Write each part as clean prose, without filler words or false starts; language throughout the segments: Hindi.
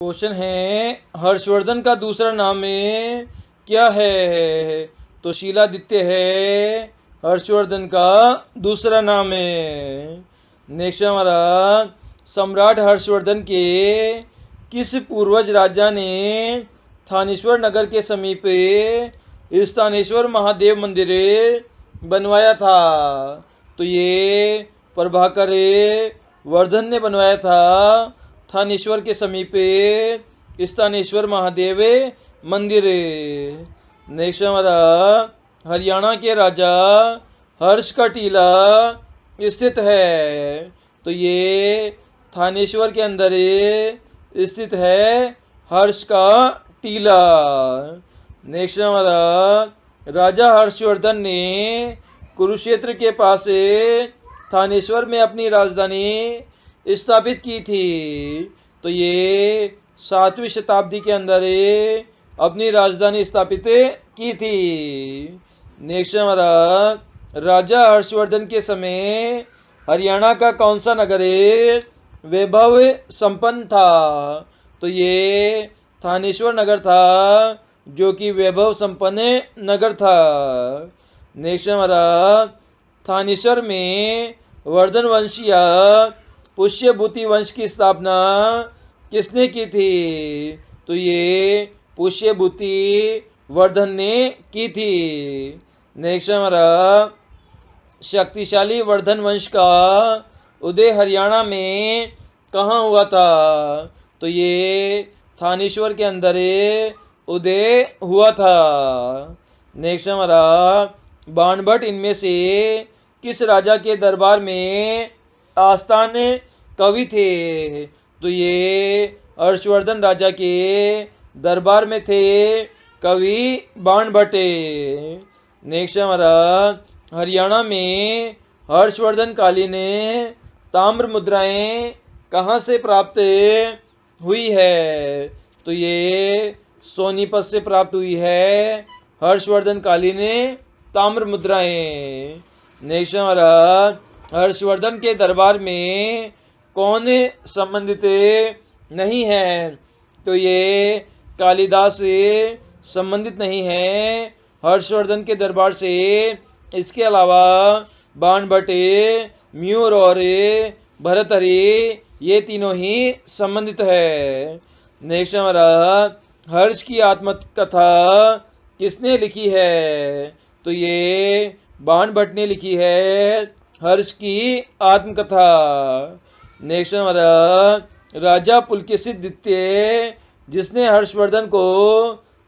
क्वेश्चन है, हर्षवर्धन का दूसरा नाम क्या है? तो शीलादित्य है हर्षवर्धन का दूसरा नाम है। नेक्स्ट हमारा, सम्राट हर्षवर्धन के किस पूर्वज राजा ने थानेश्वर नगर के समीप स्थानेश्वर महादेव मंदिर बनवाया था? तो ये प्रभाकर वर्धन ने बनवाया था थानेश्वर के समीप स्थानेश्वर महादेव मंदिर। नेक्स्ट हमारा, हरियाणा के राजा हर्ष का टीला स्थित है? तो ये थानेश्वर के अंदर स्थित है हर्ष का टीला। नेक्स्ट हमारा, राजा हर्षवर्धन ने कुरुक्षेत्र के पास थानेश्वर में अपनी राजधानी स्थापित की थी? तो ये 7वीं शताब्दी के अंदर अपनी राजधानी स्थापित की थी। नेक्स्ट हमारा, राजा हर्षवर्धन के समय हरियाणा का कौन सा नगर वैभव संपन्न था? तो ये थानेश्वर नगर था, जो कि वैभव संपन्न नगर था। नेक्स्ट हमारा, थानेश्वर में वर्धन वंश या पुष्यभूति वंश की स्थापना किसने की थी? तो ये पुष्यभूति वर्धन ने की थी। नेक्स्ट हमारा, शक्तिशाली वर्धन वंश का उदय हरियाणा में कहाँ हुआ था? तो ये थानेश्वर के अंदर उदय हुआ था। नेक्स्ट हमारा, बाणभट्ट इनमें से किस राजा के दरबार में आस्थान कवि थे? तो ये हर्षवर्धन राजा के दरबार में थे कवि बाणभट्ट। नेक्स्ट हमारा, हरियाणा में हर्षवर्धन कालीन ताम्र मुद्राएं कहाँ से प्राप्त हुई है? तो ये सोनीपत से प्राप्त हुई है हर्षवर्धन कालीन ताम्र मुद्राएं। नेक्स्ट हमारा, हर्षवर्धन के दरबार में कौन संबंधित नहीं है? तो ये कालिदास संबंधित नहीं है हर्षवर्धन के दरबार से। इसके अलावा बाणभट्ट, म्यूर और भरतहरि ये तीनों ही संबंधित है। नेक्स्ट हमारा, हर्ष की आत्मकथा किसने लिखी है? तो ये बाणभट्ट ने लिखी है हर्ष की आत्मकथा। नेक्स्ट हमारा, राजा पुलकेशिन द्वितीय जिसने हर्षवर्धन को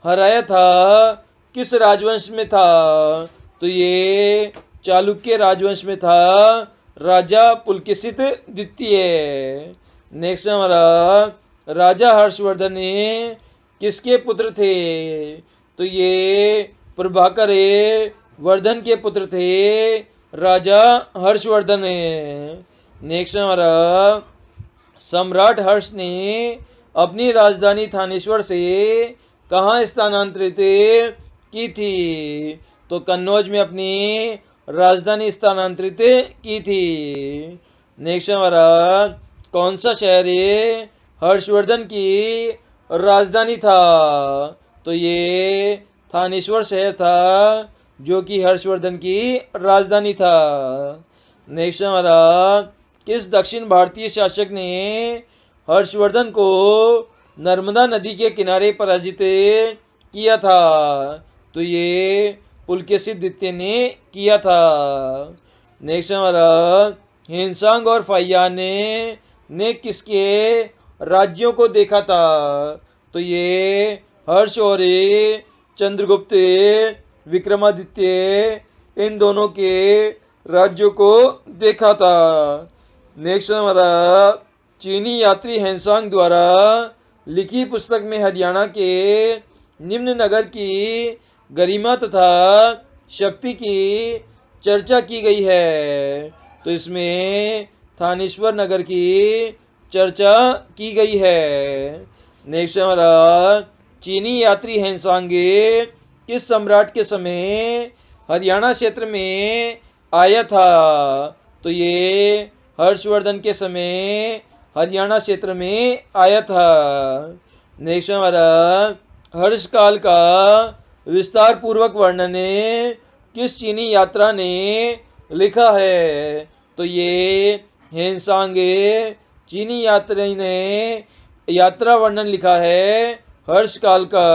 हराया था किस राजवंश में था? तो ये चालुक्य राजवंश में था राजा पुलकेशिन द्वितीय। नेक्स्ट हमारा, राजा हर्षवर्धन किसके पुत्र थे? तो ये प्रभाकर वर्धन के पुत्र थे राजा हर्षवर्धन। नेक्स्ट हमारा, सम्राट हर्ष ने अपनी राजधानी थानेश्वर से कहाँ स्थानांतरित की थी? तो कन्नौज में अपनी राजधानी स्थानांतरित की थी। नेक्स्ट हमारा, कौन सा शहर हर्षवर्धन की राजधानी था? तो ये थानेश्वर शहर था, जो कि हर्षवर्धन की राजधानी था। नेक्स्ट हमारा, किस दक्षिण भारतीय शासक ने हर्षवर्धन को नर्मदा नदी के किनारे पराजित किया था? तो ये पुलकेशिन द्वितीय ने किया था। नेक्स्ट हमारा, हिंसांग और फाहियान ने किसके राज्यों को देखा था? तो ये हर्ष और चंद्रगुप्त विक्रमादित्य इन दोनों के राज्यों को देखा था। नेक्स्ट हमारा, चीनी यात्री हेनसांग द्वारा लिखी पुस्तक में हरियाणा के निम्न नगर की गरिमा तथा शक्ति की चर्चा की गई है। तो इसमें थानेश्वर नगर की चर्चा की गई है। नेक्स्ट हमारा, चीनी यात्री हेनसांग किस सम्राट के समय हरियाणा क्षेत्र में आया था? तो ये हर्षवर्धन के समय हरियाणा क्षेत्र में आया था। नेक्स्ट हमारा हर्ष काल का विस्तार पूर्वक वर्णन किस चीनी यात्रा ने लिखा है? तो ये हेनसांगे चीनी यात्री ने यात्रा वर्णन लिखा है हर्ष काल का।